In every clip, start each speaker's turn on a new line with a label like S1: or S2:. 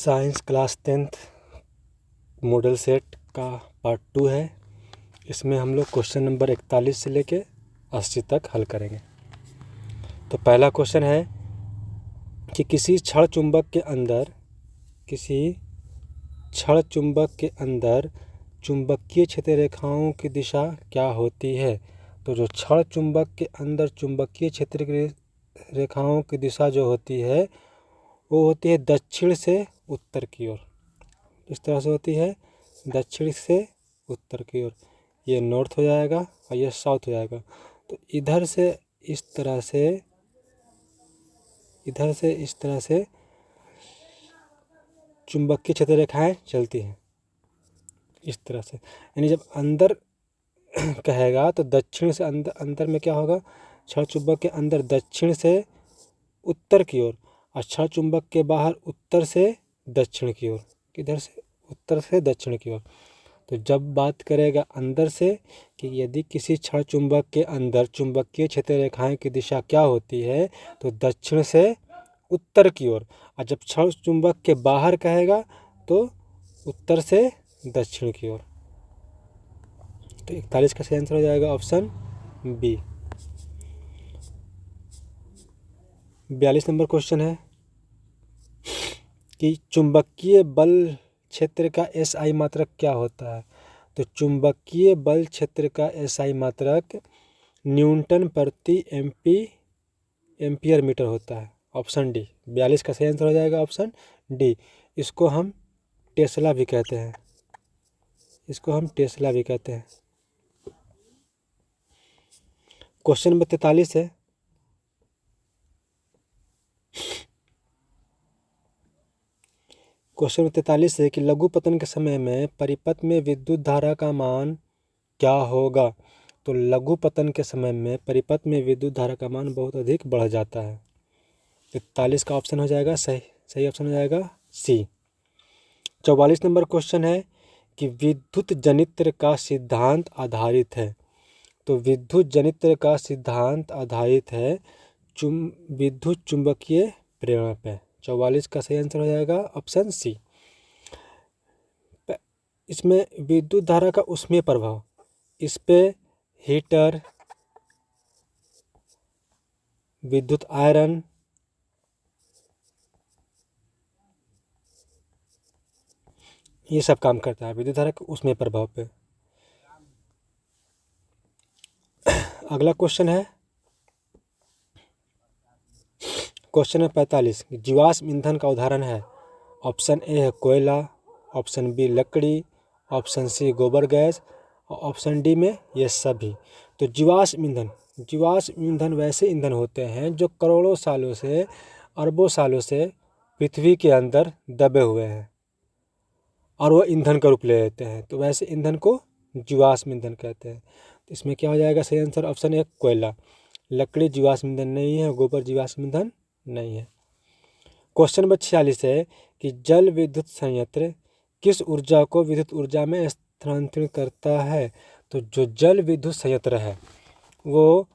S1: Science class 10th model set का part 2 है। इसमें हम लोग क्वेश्चन नंबर 41 से लेके 80 तक हल करेंगे। तो पहला क्वेश्चन है कि किसी क्षण चुंबक के अंदर चुंबकीय क्षेत्र रेखाओं की दिशा क्या होती है। तो जो क्षण चुंबक के अंदर चुंबकीय क्षेत्र की रेखाओं की दिशा जो होती है वो होती है दक्षिण से उत्तर की ओर। इस तरह से होती है दक्षिण से उत्तर की ओर। ये नॉर्थ हो जाएगा और ये साउथ हो जाएगा। तो इधर से इस तरह से चुंबकीय क्षेत्र रेखाएं चलती हैं इस तरह से। यानी जब अंदर कहेगा तो दक्षिण से अंदर में क्या होगा, क्षण चुंबक के अंदर दक्षिण से उत्तर की ओर और क्षण चुंबक के बाहर उत्तर से दक्षिण की ओर। किधर से? उत्तर से दक्षिण की ओर। तो जब बात करेगा अंदर से कि यदि किसी क्षण चुंबक के अंदर चुंबकीय क्षेत्र रेखाएं की दिशा क्या होती है तो दक्षिण से उत्तर की ओर। और जब क्षण चुंबक के बाहर कहेगा तो उत्तर से दक्षिण की ओर। तो 41 का सही आंसर हो जाएगा ऑप्शन बी। 42 नंबर क्वेश्चन है कि चुंबकीय बल क्षेत्र का SI मात्रक क्या होता है। तो चुंबकीय बल क्षेत्र का SI मात्रक न्यूटन प्रति एम्पियर मीटर होता है। Option D. 42 का सही आंसर हो जाएगा ऑप्शन डी। इसको हम टेस्ला भी कहते हैं। क्वेश्चन नंबर 43 है कि लघु पतन के समय में परिपथ में विद्युत धारा का मान क्या होगा। तो लघु पतन के समय में परिपथ में विद्युत धारा का मान बहुत अधिक बढ़ जाता है। 43 का ऑप्शन हो जाएगा सही ऑप्शन हो जाएगा सी। 44 नंबर क्वेश्चन है कि विद्युत जनित्र का सिद्धांत आधारित है। तो विद्युत जनित्र का सिद्धांत आधारित है विद्युत चुंबकीय प्रेरण पे। 44 का सही आंसर हो जाएगा ऑप्शन सी। इसमें विद्युत धारा का उष्मीय प्रभाव, इस पे हीटर, विद्युत आयरन, ये सब काम करता है विद्युत धारा के उष्मीय प्रभाव पे। अगला क्वेश्चन है क्वेश्चन नंबर 45। जीवाश्म ईंधन का उदाहरण है। ऑप्शन ए है कोयला, ऑप्शन बी लकड़ी, ऑप्शन सी गोबर गैस और ऑप्शन डी में ये सभी। तो जीवाश्म ईंधन वैसे ईंधन होते हैं जो करोड़ों सालों से अरबों सालों से पृथ्वी के अंदर दबे हुए हैं और वो ईंधन का रूप ले लेते हैं। तो वैसे ईंधन को जीवाश्म ईंधन कहते हैं। तो इसमें क्या हो जाएगा सही आंसर ऑप्शन ए कोयला। लकड़ी जीवाश्म ईंधन नहीं है, गोबर जीवाश्म ईंधन नहीं है। क्वेश्चन नंबर 46 है कि जल विद्युत संयंत्र किस ऊर्जा को विद्युत ऊर्जा में स्थानांतरित करता है। तो जो जल विद्युत संयंत्र है वो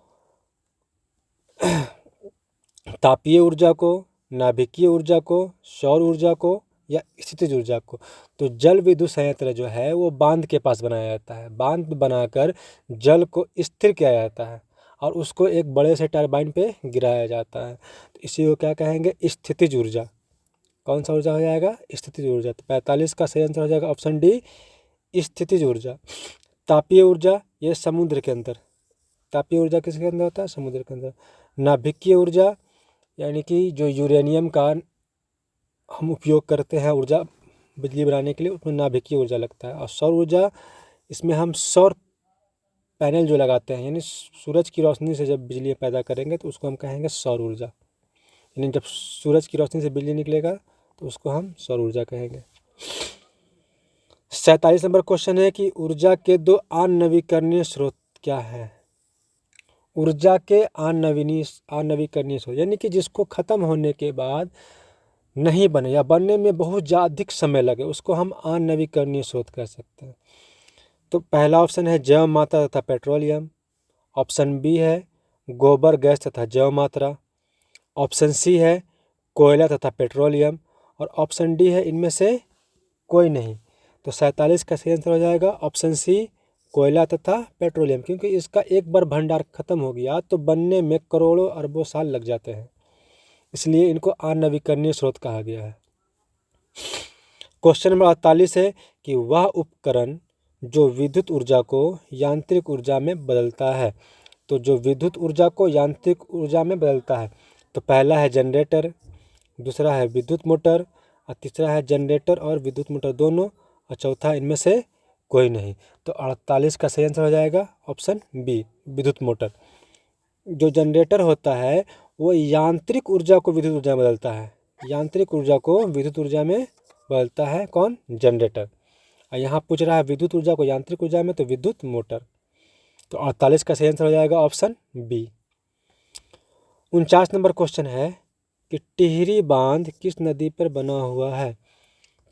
S1: तापीय ऊर्जा को, नाभिकीय ऊर्जा को, सौर ऊर्जा को या स्थितिज ऊर्जा को। तो जल विद्युत संयंत्र जो है वो बांध के पास बनाया जाता है। बांध बनाकर जल को स्थिर किया जाता है और उसको एक बड़े से टरबाइन पे गिराया जाता है। तो इसी को क्या कहेंगे, स्थितिज ऊर्जा। कौन सा ऊर्जा हो जाएगा, स्थितिज ऊर्जा। तो 45 का सही आंसर हो जाएगा ऑप्शन डी स्थितिज ऊर्जा। तापीय ऊर्जा ये समुद्र के अंदर, तापीय ऊर्जा किसके अंदर होता है, समुद्र के अंदर। नाभिकीय ऊर्जा यानी कि जो यूरेनियम का हम उपयोग करते हैं ऊर्जा बिजली बनाने के लिए, उसमें नाभिकीय ऊर्जा लगता है। और सौर ऊर्जा, इसमें हम सौर पैनल जो लगाते हैं यानी सूरज की रोशनी से जब बिजली पैदा करेंगे तो उसको हम कहेंगे सौर ऊर्जा। यानी जब सूरज की रोशनी से बिजली निकलेगा तो उसको हम सौर ऊर्जा कहेंगे। 47 नंबर क्वेश्चन है कि ऊर्जा के दो अनवीकरणीय स्रोत क्या है। ऊर्जा के अनवीकरणीय स्रोत यानी कि जिसको खत्म होने के बाद नहीं बने या बनने में बहुत अधिक समय लगे, उसको हम अनवीकरणीय स्रोत कह सकते हैं। तो पहला ऑप्शन है जैव मात्रा तथा पेट्रोलियम, ऑप्शन बी है गोबर गैस तथा जैव मात्रा, ऑप्शन सी है कोयला तथा पेट्रोलियम और ऑप्शन डी है इनमें से कोई नहीं। तो 47 का सही आंसर हो जाएगा ऑप्शन सी, कोयला तथा पेट्रोलियम, क्योंकि इसका एक बार भंडार खत्म हो गया तो बनने में करोड़ों अरबों साल लग जाते हैं, इसलिए इनको अनवीकरणीय स्रोत कहा गया है। क्वेश्चन नंबर 48 है कि वह उपकरण जो विद्युत ऊर्जा को यांत्रिक ऊर्जा में बदलता है। तो जो विद्युत ऊर्जा को यांत्रिक ऊर्जा में बदलता है, तो पहला है जनरेटर, दूसरा है विद्युत मोटर, और तीसरा है जनरेटर और विद्युत मोटर दोनों, और चौथा इनमें से कोई नहीं। तो 48 का सही आंसर हो जाएगा ऑप्शन बी, विद्युत मोटर। जो जनरेटर होता है वो यांत्रिक ऊर्जा को विद्युत ऊर्जा में बदलता है, यांत्रिक ऊर्जा को विद्युत ऊर्जा में बदलता है कौन? जनरेटर। और यहाँ पूछ रहा है विद्युत ऊर्जा को यांत्रिक ऊर्जा में, तो विद्युत मोटर। तो 48 का सही आंसर हो जाएगा ऑप्शन बी। 49 नंबर क्वेश्चन है कि टिहरी बांध किस नदी पर बना हुआ है।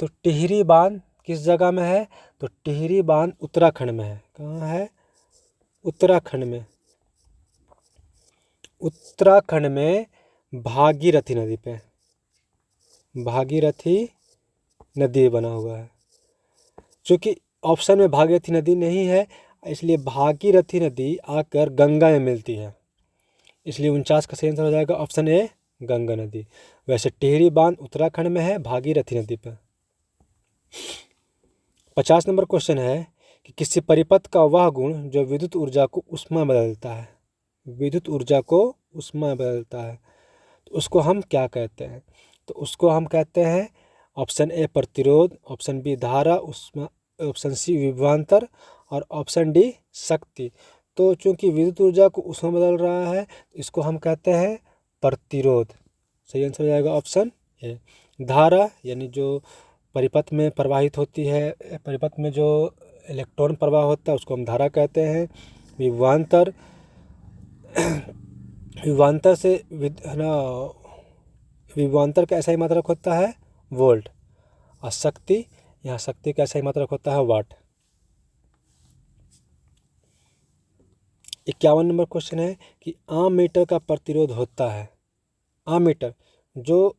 S1: तो टिहरी बांध किस जगह में है? तो टिहरी बांध उत्तराखंड में है। कहाँ है? उत्तराखंड में। उत्तराखंड में भागीरथी नदी पे, भागीरथी नदी बना हुआ है। चूँकि ऑप्शन में भागीरथी नदी नहीं है, इसलिए भागीरथी नदी आकर गंगा में मिलती है, इसलिए 49 का सही आंसर हो जाएगा ऑप्शन ए, गंगा नदी। वैसे टिहरी बांध उत्तराखंड में है, भागीरथी नदी पर। 50 नंबर क्वेश्चन है कि किसी परिपथ का वह गुण जो विद्युत ऊर्जा को ऊष्मा में बदलता है, विद्युत ऊर्जा को ऊष्मा में बदलता है, तो उसको हम क्या कहते हैं? तो उसको हम कहते हैं ऑप्शन ए प्रतिरोध, ऑप्शन बी धारा ऊष्मा, ऑप्शन सी विभवांतर, और ऑप्शन डी शक्ति। तो चूंकि विद्युत ऊर्जा को ऊष्मा में बदल रहा है, तो इसको हम कहते हैं प्रतिरोध। सही आंसर हो जाएगा ऑप्शन ए। धारा यानी जो परिपथ में प्रवाहित होती है, परिपथ में जो इलेक्ट्रॉन प्रवाह होता है उसको हम धारा कहते हैं। विभवांतर, विभवांतर से विभवांतर का ऐसा ही मात्रक होता है वोल्ट, और शक्ति, यहाँ शक्ति का ऐसा ही मात्रक होता है वाट। 51 नंबर क्वेश्चन है कि आममीटर का प्रतिरोध होता है, आममीटर जो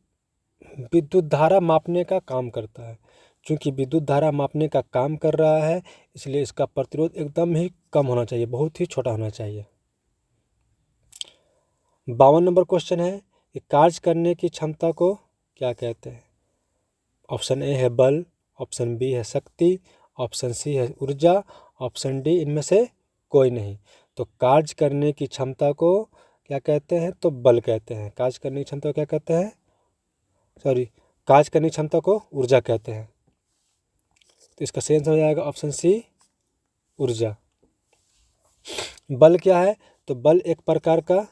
S1: विद्युत धारा मापने का काम करता है। चूंकि विद्युत धारा मापने का काम कर रहा है, इसलिए इसका प्रतिरोध एकदम ही कम होना चाहिए, बहुत ही छोटा होना चाहिए। 52 नंबर क्वेश्चन है कि कार्य करने की क्षमता को क्या कहते हैं? ऑप्शन ए है बल, ऑप्शन बी है शक्ति, ऑप्शन सी है ऊर्जा, ऑप्शन डी इनमें से कोई नहीं। तो कार्य करने की क्षमता को क्या कहते हैं? तो बल कहते हैं। कार्य करने की क्षमता को क्या कहते हैं? कार्य करने की क्षमता को ऊर्जा कहते हैं। तो इसका सही आंसर हो जाएगा ऑप्शन सी, ऊर्जा। बल क्या है? तो बल एक प्रकार का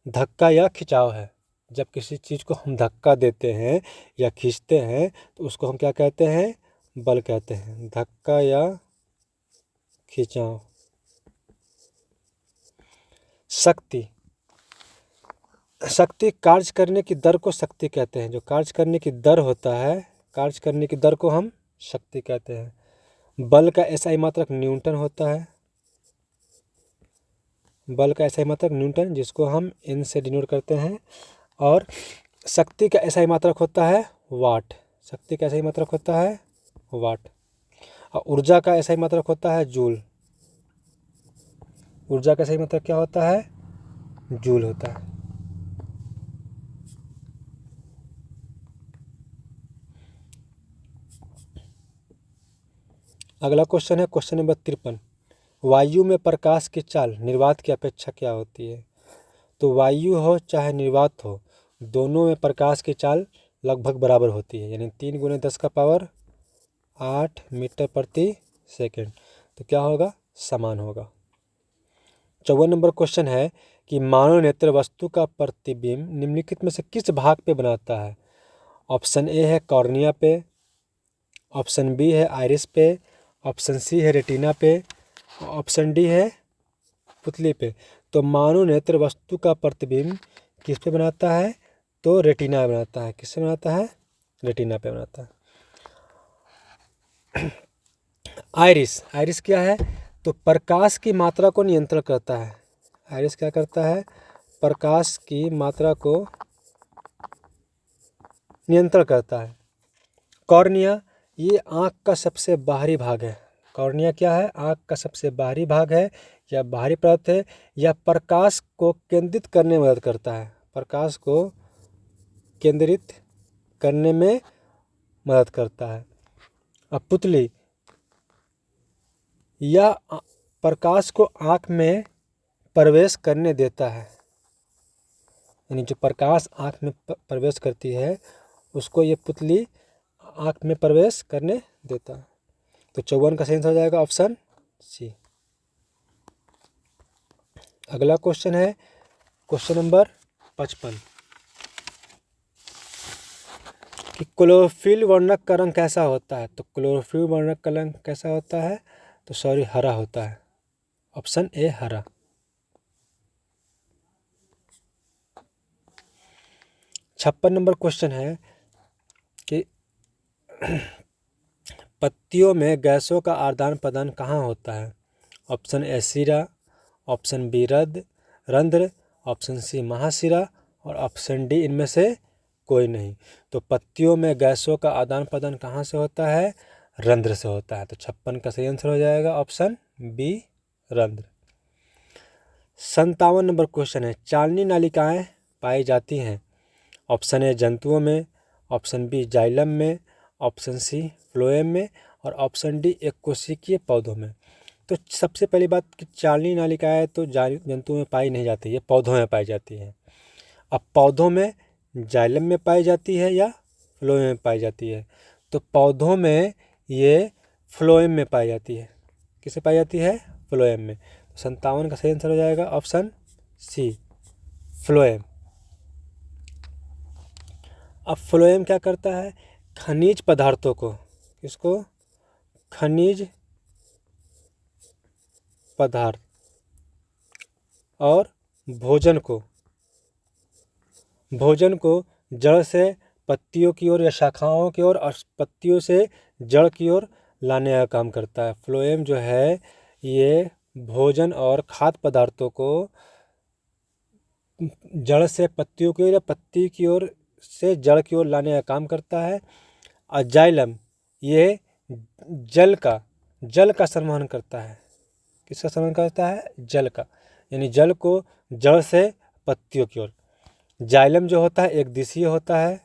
S1: धक्का या खिंचाव है। जब किसी चीज़ को हम धक्का देते हैं या खींचते हैं तो उसको हम क्या कहते हैं? बल कहते हैं, धक्का या खिंचाव। शक्ति, शक्ति कार्य करने की दर को शक्ति कहते हैं। जो कार्य करने की दर होता है, कार्य करने की दर को हम शक्ति कहते हैं। बल का एसआई मात्रक न्यूटन होता है, बल का एसआई मात्रक न्यूटन, जिसको हम एन से डिनोट करते हैं। और शक्ति का एसआई मात्रक होता है वाट, शक्ति का एसआई मात्रक होता है वाट। और ऊर्जा का एसआई मात्रक होता है जूल, ऊर्जा का सही मात्रक क्या होता है? जूल होता है। अगला क्वेश्चन है क्वेश्चन नंबर 53। वायु में प्रकाश की चाल निर्वात की अपेक्षा क्या होती है? तो वायु हो चाहे निर्वात हो, दोनों में प्रकाश की चाल लगभग बराबर होती है, यानी 3 × 10⁸ मीटर प्रति सेकेंड। तो क्या होगा? समान होगा। 54 नंबर क्वेश्चन है कि मानव नेत्र वस्तु का प्रतिबिंब निम्नलिखित में से किस भाग पे बनाता है? ऑप्शन ए है कॉर्निया पे, ऑप्शन बी है आइरिस पे, ऑप्शन सी है रेटिना पे, ऑप्शन डी है पुतली पे। तो मानव नेत्र वस्तु का प्रतिबिंब किस पे बनाता है? तो रेटिना पे बनाता है। किससे बनाता है? रेटिना पे बनाता है। आइरिस, आइरिस क्या है? तो प्रकाश की मात्रा को नियंत्रण करता है। आइरिस क्या करता है? प्रकाश की मात्रा को नियंत्रण करता है। कॉर्निया ये आँख का सबसे बाहरी भाग है। कॉर्निया क्या है? आँख का सबसे बाहरी भाग है या बाहरी परत है, या प्रकाश को केंद्रित करने में मदद करता है। प्रकाश को केंद्रित करने में मदद करता है। अब पुतली, यह प्रकाश को आँख में प्रवेश करने देता है, यानी जो प्रकाश आँख में प्रवेश करती है उसको ये पुतली आँख में प्रवेश करने देता है। तो 54 का सही आंसर हो जाएगा ऑप्शन सी। अगला क्वेश्चन है क्वेश्चन नंबर 55 कि क्लोरोफिल वर्णक का रंग कैसा होता है। तो क्लोरोफिल वर्णक का रंग कैसा होता है? तो सॉरी, हरा होता है। ऑप्शन ए हरा। 56 नंबर क्वेश्चन है कि पत्तियों में गैसों का आदान प्रदान कहाँ होता है। ऑप्शन ए शिरा, ऑप्शन बी रंध्र, ऑप्शन सी महाशिरा और ऑप्शन डी इनमें से कोई नहीं। तो पत्तियों में गैसों का आदान प्रदान कहाँ से होता है? रंध्र से होता है। तो 56 का सही आंसर हो जाएगा ऑप्शन बी रंध्र। 57 नंबर क्वेश्चन है चालनी नालिकाएं पाई जाती हैं। ऑप्शन ए जंतुओं में, ऑप्शन बी जाइलम में, ऑप्शन सी फ्लोएम में और ऑप्शन डी एक कोशिकीय पौधों में। तो सबसे पहली बात कि चालनी नालिकाएं तो जंतुओं में पाई नहीं जाती, ये पौधों में पाई जाती हैं। अब पौधों में जाइलम में पाई जाती है या फ्लोएम में पाई जाती है? तो पौधों में ये फ्लोएम में पाई जाती है। किसे पाई जाती है? फ्लोएम में। तो 57 का सही आंसर हो जाएगा ऑप्शन सी फ्लोएम। अब फ्लोएम क्या करता है? खनिज पदार्थों को, किसको? खनिज पदार्थ और भोजन को जड़ से पत्तियों की ओर या शाखाओं की ओर और पत्तियों से जड़ की ओर लाने का काम करता है। फ्लोएम जो है ये भोजन और खाद्य पदार्थों को जड़ से पत्तियों की ओर या पत्ती की ओर से जड़ की ओर लाने का काम करता है। और जाइलम ये जल का संवहन करता है। किसका संवहन करता है? जल का, यानी जल को जड़ से पत्तियों की ओर। जाइलम जो होता है एक दिशीय होता है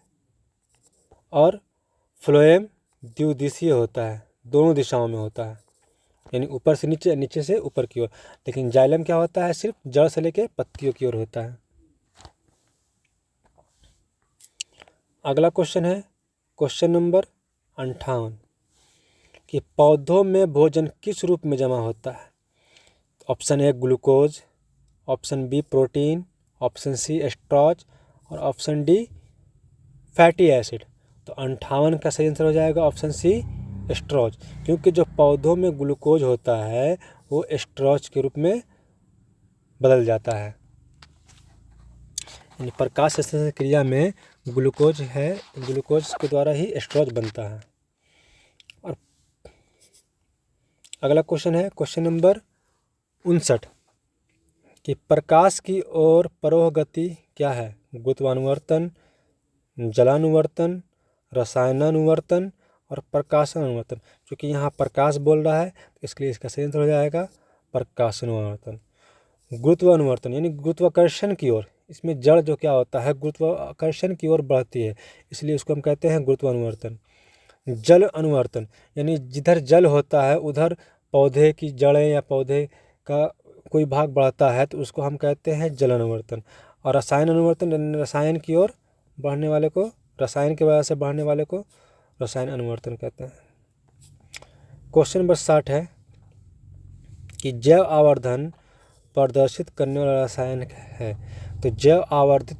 S1: और फ्लोएम द्विदिशीय होता है, दोनों दिशाओं में होता है, यानी ऊपर से नीचे, नीचे से ऊपर की ओर। लेकिन जाइलम क्या होता है? सिर्फ जड़ से लेके पत्तियों की ओर होता है। अगला क्वेश्चन है क्वेश्चन नंबर 58 कि पौधों में भोजन किस रूप में जमा होता है। Option A glucose, option B protein, option C starch और ऑप्शन डी फैटी एसिड। तो 58 का सही आंसर हो जाएगा ऑप्शन सी स्टार्च, क्योंकि जो पौधों में ग्लूकोज होता है वो स्टार्च के रूप में बदल जाता है, यानी प्रकाश संश्लेषण क्रिया में ग्लूकोज के द्वारा ही स्टार्च बनता है। और अगला क्वेश्चन है क्वेश्चन नंबर 59 कि प्रकाश की ओर परोह गति क्या है। गुरुत्वानुवर्तन, जलानुवर्तन, रसायनानुवर्तन और प्रकाशानुवर्तन। क्योंकि यहाँ प्रकाश बोल रहा है तो इसके लिए इसका सही आंसर हो जाएगा प्रकाशानुवर्तन। गुरुत्वानुवर्तन यानी गुरुत्वाकर्षण की ओर, इसमें जड़ जो क्या होता है गुरुत्वाकर्षण की ओर बढ़ती है, इसलिए उसको हम कहते हैं गुरुत्वानुवर्तन। जल अनुवर्तन यानी जिधर जल होता है उधर पौधे की जड़ें या पौधे का कोई भाग बढ़ता है तो उसको हम कहते हैं जल अनुवर्तन। और रसायन अनुवर्तन, रसायन की ओर बढ़ने वाले को, रसायन की वजह से बढ़ने वाले को रसायन अनुवर्तन कहते हैं। क्वेश्चन नंबर 60 है कि जैव आवर्धन प्रदर्शित करने वाला रसायन है। तो जैव आवर्धित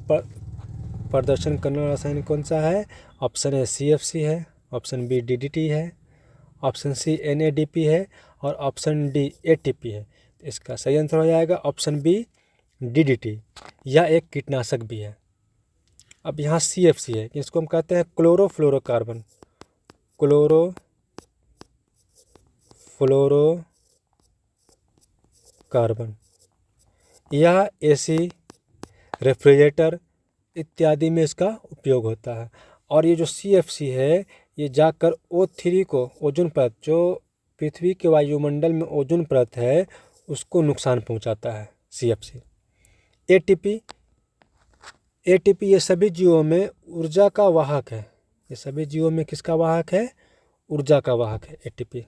S1: प्रदर्शन करने वाला रसायन कौन सा है? ऑप्शन ए CFC है, ऑप्शन बी DDT है, ऑप्शन सी NADP है और ऑप्शन डी ATP है। तो इसका सही आंसर हो जाएगा ऑप्शन बी DDT। यह एक कीटनाशक भी है। अब यहाँ CFC है, इसको हम कहते हैं क्लोरोफ्लोरोकार्बन। क्लोरोफ्लोरोकार्बन यह AC, रेफ्रिजरेटर इत्यादि में इसका उपयोग होता है। और ये जो CFC है ये जाकर O3 को, ओजोन परत, जो पृथ्वी के वायुमंडल में ओजोन परत है उसको नुकसान पहुंचाता है CFC। ATP ये सभी जीवों में ऊर्जा का वाहक है। ये सभी जीवों में किसका वाहक है? ऊर्जा का वाहक है ATP।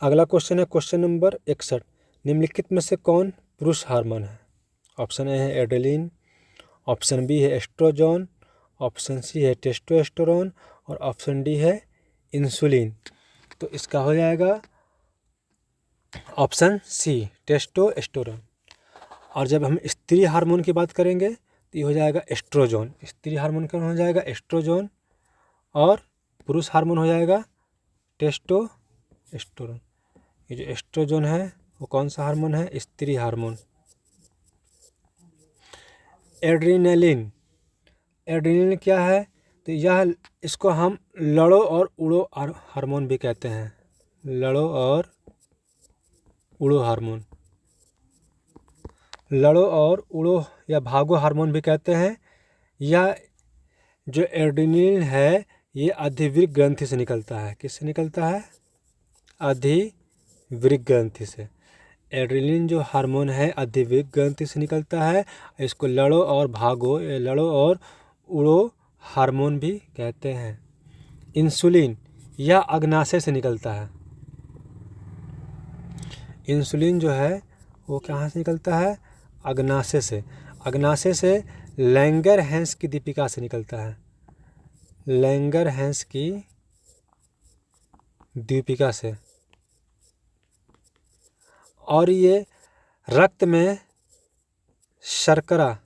S1: अगला क्वेश्चन है क्वेश्चन नंबर 61। निम्नलिखित में से कौन पुरुष हार्मोन है? ऑप्शन ए है एड्रेलिन, ऑप्शन बी है एस्ट्रोजन, ऑप्शन सी है टेस्टोस्टेरोन और ऑप्शन डी है इंसुलिन। तो इसका हो जाएगा ऑप्शन सी टेस्टोस्टेरोन। और जब हम स्त्री हार्मोन की बात करेंगे तो ये हो जाएगा एस्ट्रोजन। स्त्री हार्मोन कौन हो जाएगा? एस्ट्रोजन। और पुरुष हार्मोन हो जाएगा टेस्टोस्टेरोन। ये जो एस्ट्रोजन है वो कौन सा हार्मोन है? स्त्री हार्मोन। एड्रेनलिन, एड्रेनलिन क्या है? तो यह, इसको हम लड़ो और उड़ो हार्मोन भी कहते हैं। लड़ो और उड़ो हार्मोन, लड़ो और उड़ो या भागो हार्मोन भी कहते हैं। यह जो एड्रेनलिन है ये अधिवृक्क ग्रंथि से निकलता है। किससे निकलता है? अधिवृक्क ग्रंथि से। एड्रेनलिन जो हार्मोन है अधिवृक्क ग्रंथि से निकलता है। इसको लड़ो और भागो, लड़ो और उड़ो हार्मोन भी कहते हैं। इंसुलिन, यह अग्नाशय से निकलता है। इंसुलिन जो है वो कहाँ से निकलता है? अग्नाशय से। अग्नाशय से लैंगरहैंस की दीपिका से निकलता है। लैंगरहैंस की दीपिका से। और ये रक्त में शर्करा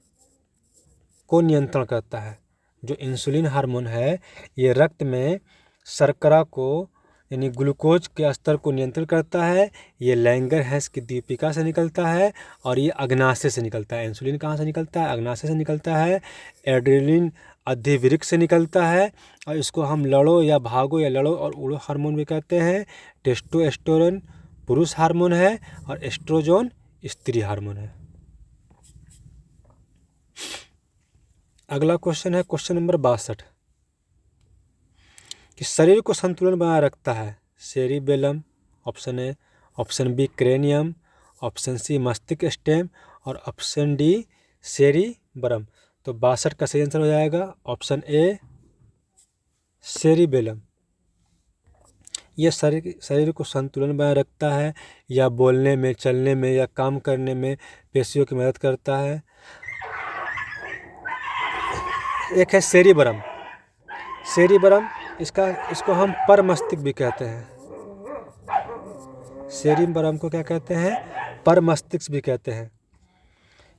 S1: को नियंत्रण करता है। जो इंसुलिन हार्मोन है ये रक्त में शर्करा को, यानी ग्लूकोज के स्तर को नियंत्रण करता है। ये लैंगरहैंस की दीपिका से निकलता है और ये अग्नाशय से निकलता है। इंसुलिन कहाँ से निकलता है? अग्नाशय से निकलता है। एड्रेनलिन अधिवृक्क से निकलता है और इसको हम लड़ो या भागो या लड़ो और उड़ो हार्मोन भी कहते हैं। टेस्टोस्टेरोन पुरुष हार्मोन है और एस्ट्रोजन स्त्री हार्मोन है। अगला क्वेश्चन है क्वेश्चन नंबर 62 कि शरीर को संतुलन बनाए रखता है cerebellum, option A, option B cranium, option C मस्तिष्क स्टेम और ऑप्शन डी सेरिबरम। तो 62 का सही आंसर हो जाएगा ऑप्शन ए सेरिबेलम। ये शरीर को संतुलन बनाए रखता है या बोलने में, चलने में या काम करने में पेशियों की मदद करता है। एक है सेरिबरम। सेरिबरम इसको हम परमस्तिष्क भी कहते हैं। सेरिबरम को क्या कहते हैं? परमस्तिष्क भी कहते हैं।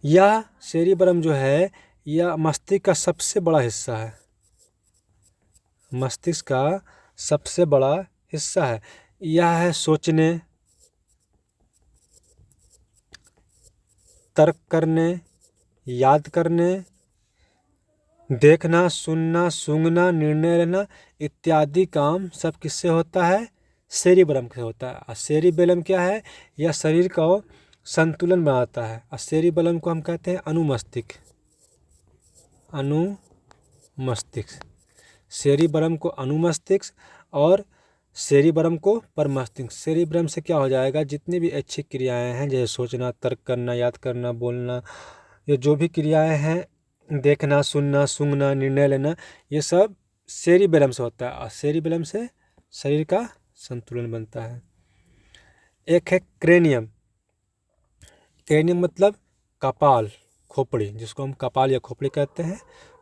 S1: यह सेरिबरम जो है यह मस्तिष्क का सबसे बड़ा हिस्सा है। मस्तिष्क का सबसे बड़ा हिस्सा है। यह है सोचने, तर्क करने, याद करने, देखना, सुनना, सूंघना, निर्णय लेना इत्यादि काम सब किससे होता है? सेरिबरम से होता है। और सेरिबेलम क्या है? यह शरीर का संतुलन बनाता है। और सेरिबेलम को हम कहते हैं अनुमस्तिष्क। अनुमस्तिष्क, सेरिबरम को अनुमस्तिष्क और सेरिबरम को परमस्तिष्क। सेरिबरम से क्या हो जाएगा? जितनी भी अच्छी क्रियाएं हैं जैसे सोचना, तर्क करना, याद करना, बोलना, ये जो भी क्रियाएं हैं, देखना, सुनना, सूंघना, निर्णय लेना, ये सब सेरिबेलम से होता है। और सेरिबेलम से शरीर का संतुलन बनता है। एक है क्रेनियम। क्रेनियम मतलब कपाल, खोपड़ी, जिसको हम कपाल या खोपड़ी कहते हैं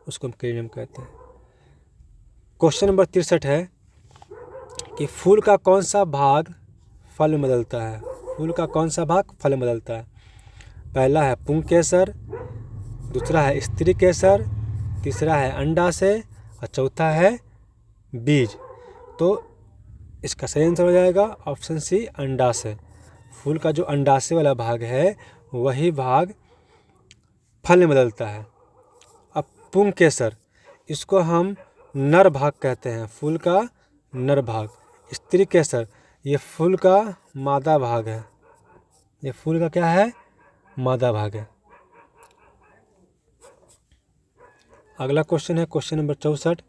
S1: उसको हम क्रेनियम कहते हैं। क्वेश्चन नंबर 63 है कि फूल का कौन सा भाग फल में बदलता है? फूल का कौन सा भाग फल में बदलता है? पहला है पुंकेसर, दूसरा है स्त्री केसर, तीसरा है अंडाशय और चौथा है बीज। तो इसका सही आंसर हो जाएगा ऑप्शन सी अंडाशय। फूल का जो अंडाशय वाला भाग है वही भाग फल में बदलता है। अब पुंकेसर, इसको हम नर भाग कहते हैं, फूल का नर भाग। स्त्री केसर, ये फूल का मादा भाग है। ये फूल का क्या है? मादा भाग है। अगला क्वेश्चन है क्वेश्चन नंबर 64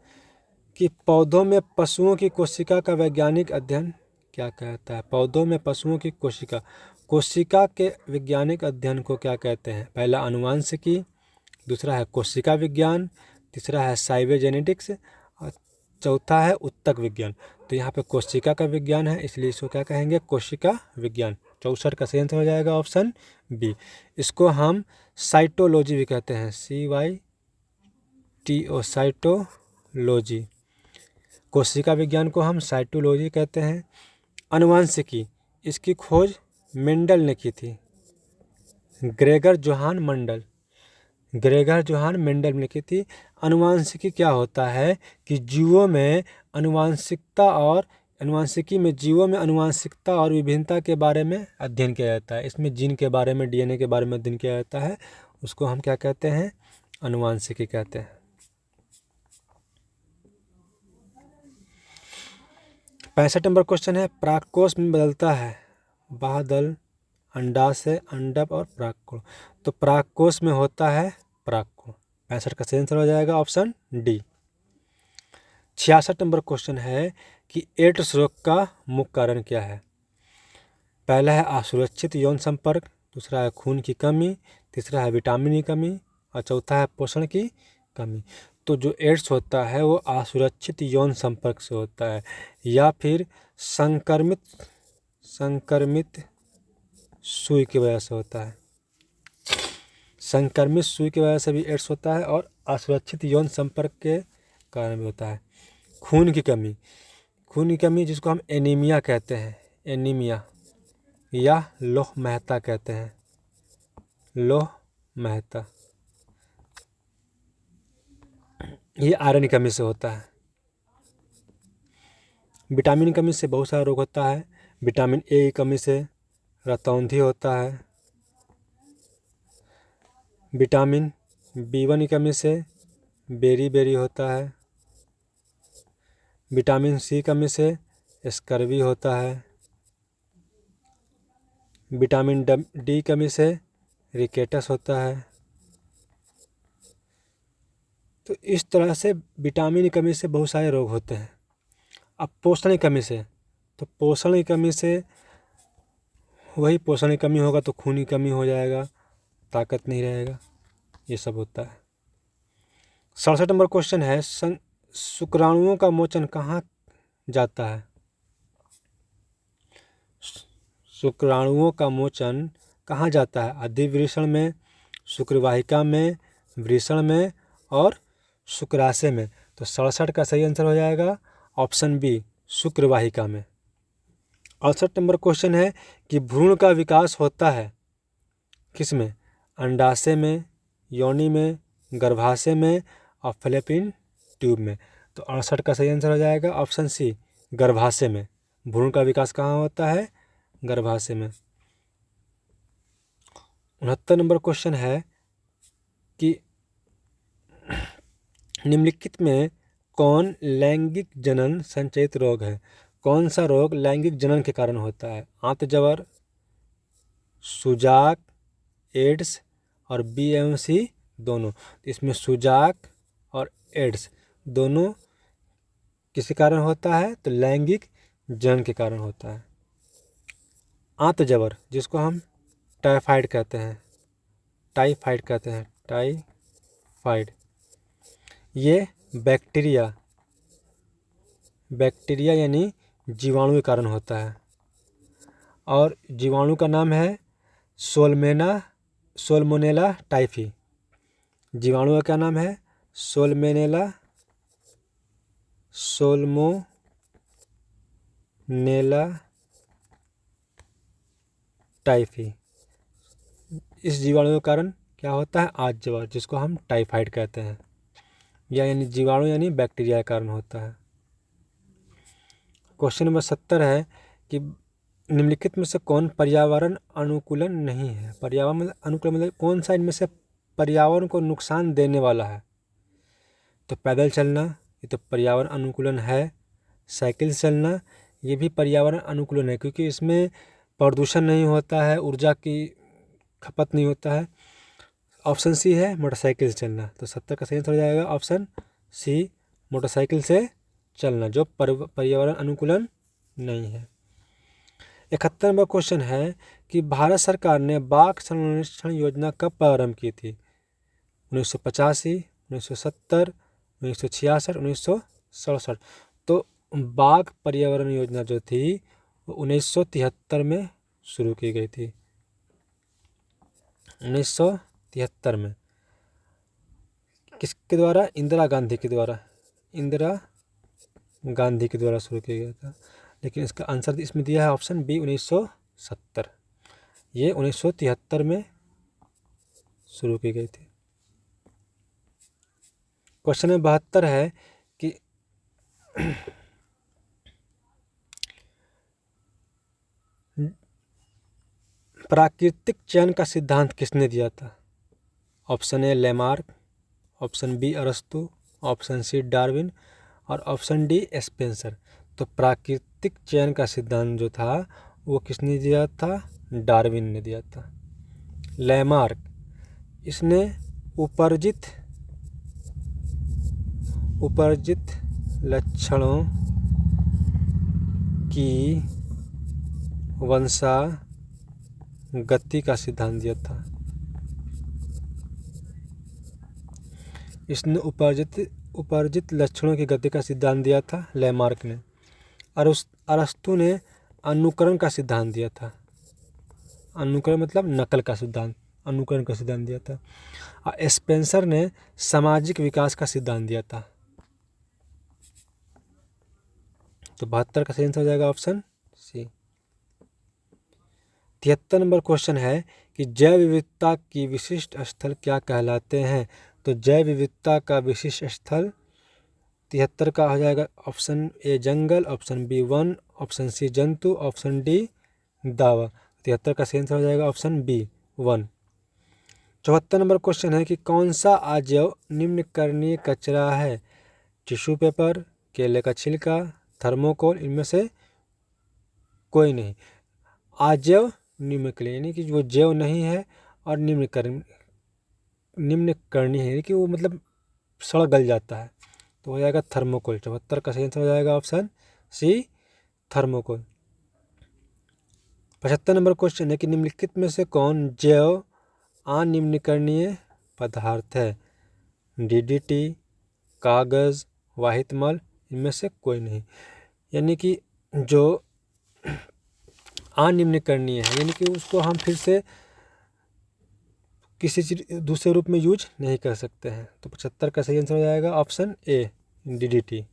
S1: कि पौधों में पशुओं की कोशिका का वैज्ञानिक अध्ययन क्या कहता है। पौधों में पशुओं की कोशिका के वैज्ञानिक अध्ययन को क्या कहते हैं। पहला आनुवांशिकी, दूसरा है कोशिका विज्ञान, तीसरा है साइटोजेनेटिक्स और चौथा है उत्तक विज्ञान। तो यहाँ पे कोशिका का विज्ञान है, इसलिए इसको क्या कहेंगे, कोशिका विज्ञान। 64 का सही आंसर हो जाएगा ऑप्शन बी। इसको हम साइटोलॉजी भी कहते हैं, CYTO, साइटोलॉजी। कोशिका विज्ञान को हम साइटोलॉजी कहते हैं। आनुवांशिकी, इसकी खोज मेंडल ने की थी, ग्रेगर जोहान मेंडल ने की थी। आनुवांशिकी क्या होता है कि जीवों में आनुवांशिकी में जीवों में आनुवांशिकता और विभिन्नता के बारे में अध्ययन किया जाता है। इसमें जीन के बारे में, DNA के बारे में अध्ययन किया जाता है, उसको हम क्या कहते हैं, आनुवांशिकी कहते हैं। 65 नंबर क्वेश्चन है परागकोश में बदलता है बादल, अंडाशय, अंडक और परागकोश। तो परागकोश में होता है परागकोश। 65 का सही आंसर हो जाएगा ऑप्शन डी। 66 नंबर क्वेश्चन है कि एड्स रोग का मुख्य कारण क्या है। पहला है असुरक्षित यौन संपर्क, दूसरा है खून की कमी, तीसरा है विटामिन की कमी और चौथा है पोषण की कमी। तो जो एड्स होता है वो असुरक्षित यौन संपर्क से होता है या फिर संक्रमित सुई की वजह से होता है। संक्रमित सुई की वजह से भी एड्स होता है और असुरक्षित यौन संपर्क के कारण भी होता है। खून की कमी जिसको हम एनीमिया कहते हैं, एनीमिया या लोह महता कहते हैं, लोह महता, ये आयरन की कमी से होता है। विटामिन की कमी से बहुत सारा रोग होता है। विटामिन ए की कमी से रतौंधी होता है। विटामिन B1 की कमी से बेरी होता है। विटामिन C की कमी से स्कर्वी होता है। विटामिन D की कमी से रिकेटस होता है। तो इस तरह से विटामिन की कमी से बहुत सारे रोग होते हैं। अब पोषण की कमी से, तो पोषण की कमी से वही पोषण की कमी होगा तो खून की कमी हो जाएगा, ताकत नहीं रहेगा, ये सब होता है। 67 नंबर क्वेश्चन है शुक्राणुओं का मोचन कहाँ जाता है। शुक्राणुओं का मोचन कहाँ जाता है। अधिवृषण में, शुक्रवाहिका में, वृषण में और शुक्राशय में। तो 67 का सही आंसर हो जाएगा ऑप्शन बी, शुक्रवाहिका में। 68 नंबर क्वेश्चन है कि भ्रूण का विकास होता है किस में, अंडाशय में, योनि में, गर्भाशय में और फैलोपियन ट्यूब में। तो 68 का सही आंसर हो जाएगा ऑप्शन सी, गर्भाशय में। भ्रूण का विकास कहाँ होता है, गर्भाशय में। 69 नंबर क्वेश्चन है कि निम्नलिखित में कौन लैंगिक जनन संचयित रोग है। कौन सा रोग लैंगिक जनन के कारण होता है। आंतजवर, सुजाक, एड्स और बी एवं सी दोनों। इसमें सुजाक और एड्स दोनों किस कारण होता है, तो लैंगिक जनन के कारण होता है। आंतजवर जिसको हम टाइफाइड कहते हैं, टाइफाइड, ये बैक्टीरिया यानी जीवाणु के कारण होता है और जीवाणु का नाम है सोल्मोनेला टाइफी। जीवाणु का क्या नाम है, सोल्मोनेला टाइफी। इस जीवाणु के कारण क्या होता है, आंतजवर, जिसको हम टाइफाइड कहते हैं, यानी जीवाणु यानी बैक्टीरिया के कारण होता है। क्वेश्चन नंबर 70 है कि निम्नलिखित में से कौन पर्यावरण अनुकूलन नहीं है। पर्यावरण अनुकूलन मतलब कौन सा इनमें से पर्यावरण को नुकसान देने वाला है। तो पैदल चलना, ये तो पर्यावरण अनुकूलन है। साइकिल से चलना, ये भी पर्यावरण अनुकूलन है क्योंकि इसमें प्रदूषण नहीं होता है, ऊर्जा की खपत नहीं होता है। ऑप्शन सी है मोटरसाइकिल से चलना। तो 70 का सही आंसर हो जाएगा ऑप्शन सी, मोटरसाइकिल से चलना, जो पर्यावरण अनुकूलन नहीं है। 71 नंबर क्वेश्चन है कि भारत सरकार ने बाघ संरक्षण योजना कब प्रारंभ की थी? 1985, 1970, 1966, 1967। तो बाघ पर्यावरण योजना जो थी वो 1973 में शुरू की गई थी। 1973 में किसके द्वारा? इंदिरा गांधी के द्वारा। इंदिरा गांधी के द्वारा शुरू किया गया था। लेकिन इसका आंसर इसमें दिया है ऑप्शन बी 1970। ये 1973 में शुरू की गई थी। क्वेश्चन नंबर 72 है कि प्राकृतिक चयन का सिद्धांत किसने दिया था? Option A Lamarck, option B अरस्तु, ऑप्शन सी डार्विन और ऑप्शन डी स्पेंसर। तो प्राकृतिक चयन का सिद्धांत जो था वो किसने दिया था? डार्विन ने दिया था। लेमार्क, इसने उपर्जित लक्षणों की वंशागति का सिद्धांत दिया था। इसने उपर्जित लक्षणों की गति का सिद्धांत दिया था लेमार्क ने। अरस्तु ने अनुकरण का सिद्धांत दिया था। अनुकरण मतलब नकल का सिद्धांत, अनुकरण का सिद्धांत दिया था। और स्पेंसर ने सामाजिक विकास का सिद्धांत दिया था। तो 72 का सही आंसर हो जाएगा ऑप्शन सी। 73 नंबर क्वेश्चन है कि जैव विविधता की विशिष्ट स्थल क्या कहलाते हैं? तो जैव विविधता का विशिष्ट स्थल 73 का हो जाएगा ऑप्शन ए जंगल, ऑप्शन बी वन, ऑप्शन सी जंतु, ऑप्शन डी दावा। 73 का सही आंसर हो जाएगा ऑप्शन बी वन। 74 नंबर क्वेश्चन है कि कौन सा अजैव निम्नकरणीय कचरा है? टिश्यू पेपर, केले का छिलका, थर्मोकोल, इनमें से कोई नहीं। अजैव निम्नकरणीय यानी कि वो जैव नहीं है और निम्नकरणीय है यानी कि वो मतलब सड़ गल जाता है। तो हो जाएगा थर्मोकोल। 74 का सही आंसर हो जाएगा option C thermocol. 75 number question है कि निम्नलिखित में से कौन जैव अनिम्नकरणीय पदार्थ है? डीडीटी, कागज, वाहित मल, इनमें से कोई नहीं। यानी कि जो अनिम्नकरणीय है यानी कि उसको हम फिर से किसी चीज दूसरे रूप में यूज नहीं कर सकते हैं। तो 75 का सही आंसर हो जाएगा ऑप्शन ए डीडीटी।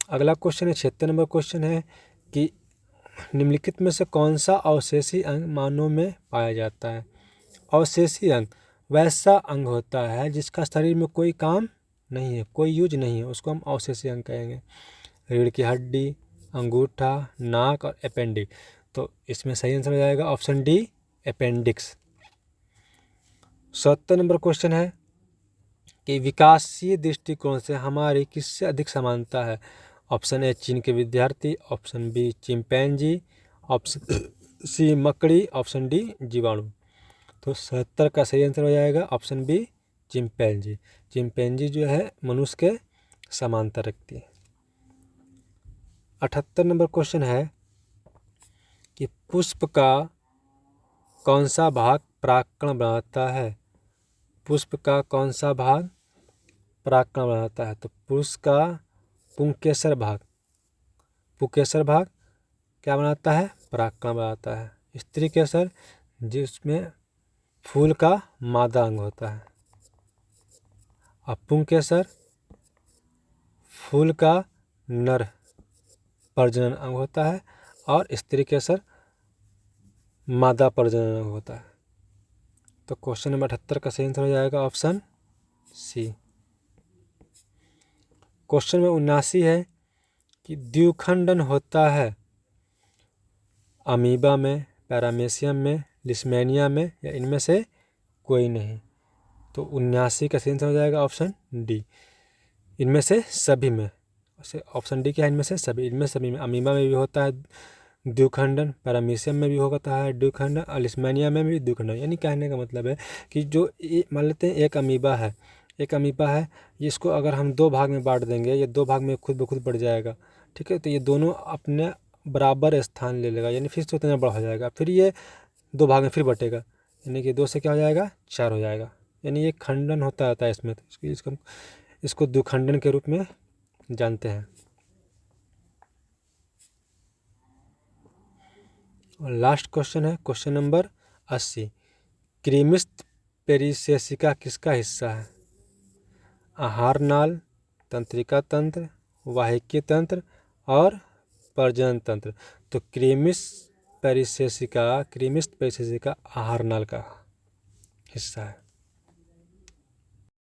S1: अगला क्वेश्चन है 76 नंबर क्वेश्चन है कि निम्नलिखित में से कौन सा अवशेषी अंग मानव में पाया जाता है? अवशेषी अंग वैसा अंग होता है जिसका शरीर में कोई काम नहीं है, कोई यूज नहीं है, उसको हम अवशेषी अंग कहेंगे। रीढ़ की हड्डी, अंगूठा, नाक और अपेंडिक्स। तो इसमें सही आंसर हो जाएगा option D appendix. 77 number question है कि विकासशील दृष्टिकोण से हमारी किससे अधिक समानता है? ऑप्शन ए चीन के विद्यार्थी, option B chimpanzee, option C मकड़ी, ऑप्शन डी जीवाणु। तो 77 का सही आंसर हो जाएगा ऑप्शन बी चिंपैंजी। चिंपैंजी जो है मनुष्य के समानता रखती है। 78 नंबर क्वेश्चन है कि पुष्प का कौन सा भाग परागकण बनाता है? पुष्प का कौन सा भाग परागकण बनाता है? तो पुष्प का पुंकेसर भाग क्या बनाता है? परागकण बनाता है। स्त्री केसर जिसमें फूल का मादा अंग होता है, और पुंकेसर फूल का नर प्रजनन अंग होता है, और स्त्री केसर मादा प्रजनन अंग होता है। तो क्वेश्चन नंबर 78 का सही आंसर हो जाएगा ऑप्शन सी। क्वेश्चन नंबर 79 है कि द्विखंडन होता है अमीबा में, पैरामेसियम में, लिस्मेनिया में, या इनमें से कोई नहीं। तो 79 का सही आंसर हो जाएगा ऑप्शन डी इनमें से सभी में। ऑप्शन डी क्या है? इनमें से सभी। इनमें सभी में अमीबा में भी होता है द्विखंडन, पैरामीशियम में भी होता है द्विखंडन और लिस्मेनिया में भी द्विखंडन। यानी कहने का मतलब है कि जो मान लेते हैं एक अमीबा है, इसको अगर हम 2 भाग में बांट देंगे, ये 2 भाग में खुद ब खुद बढ़ जाएगा, ठीक है। तो ये दोनों अपने बराबर स्थान ले लेगा, यानी फिर से उतना बड़ा हो जाएगा, फिर ये 2 भाग में फिर बटेगा, यानी कि 2 से क्या हो जाएगा 4 हो जाएगा। यानी ये खंडन होता है इसमें, तो इसको द्विखंडन के रूप में जानते हैं। और लास्ट क्वेश्चन है क्वेश्चन नंबर 80। क्रीमिस्थ पेरिसेसिका किसका हिस्सा है? आहार नाल, तंत्रिका तंत्र, वाहिकीय तंत्र और प्रजनन तंत्र। तो क्रीमिस्थ पेरिसेसिका आहार नाल का हिस्सा है।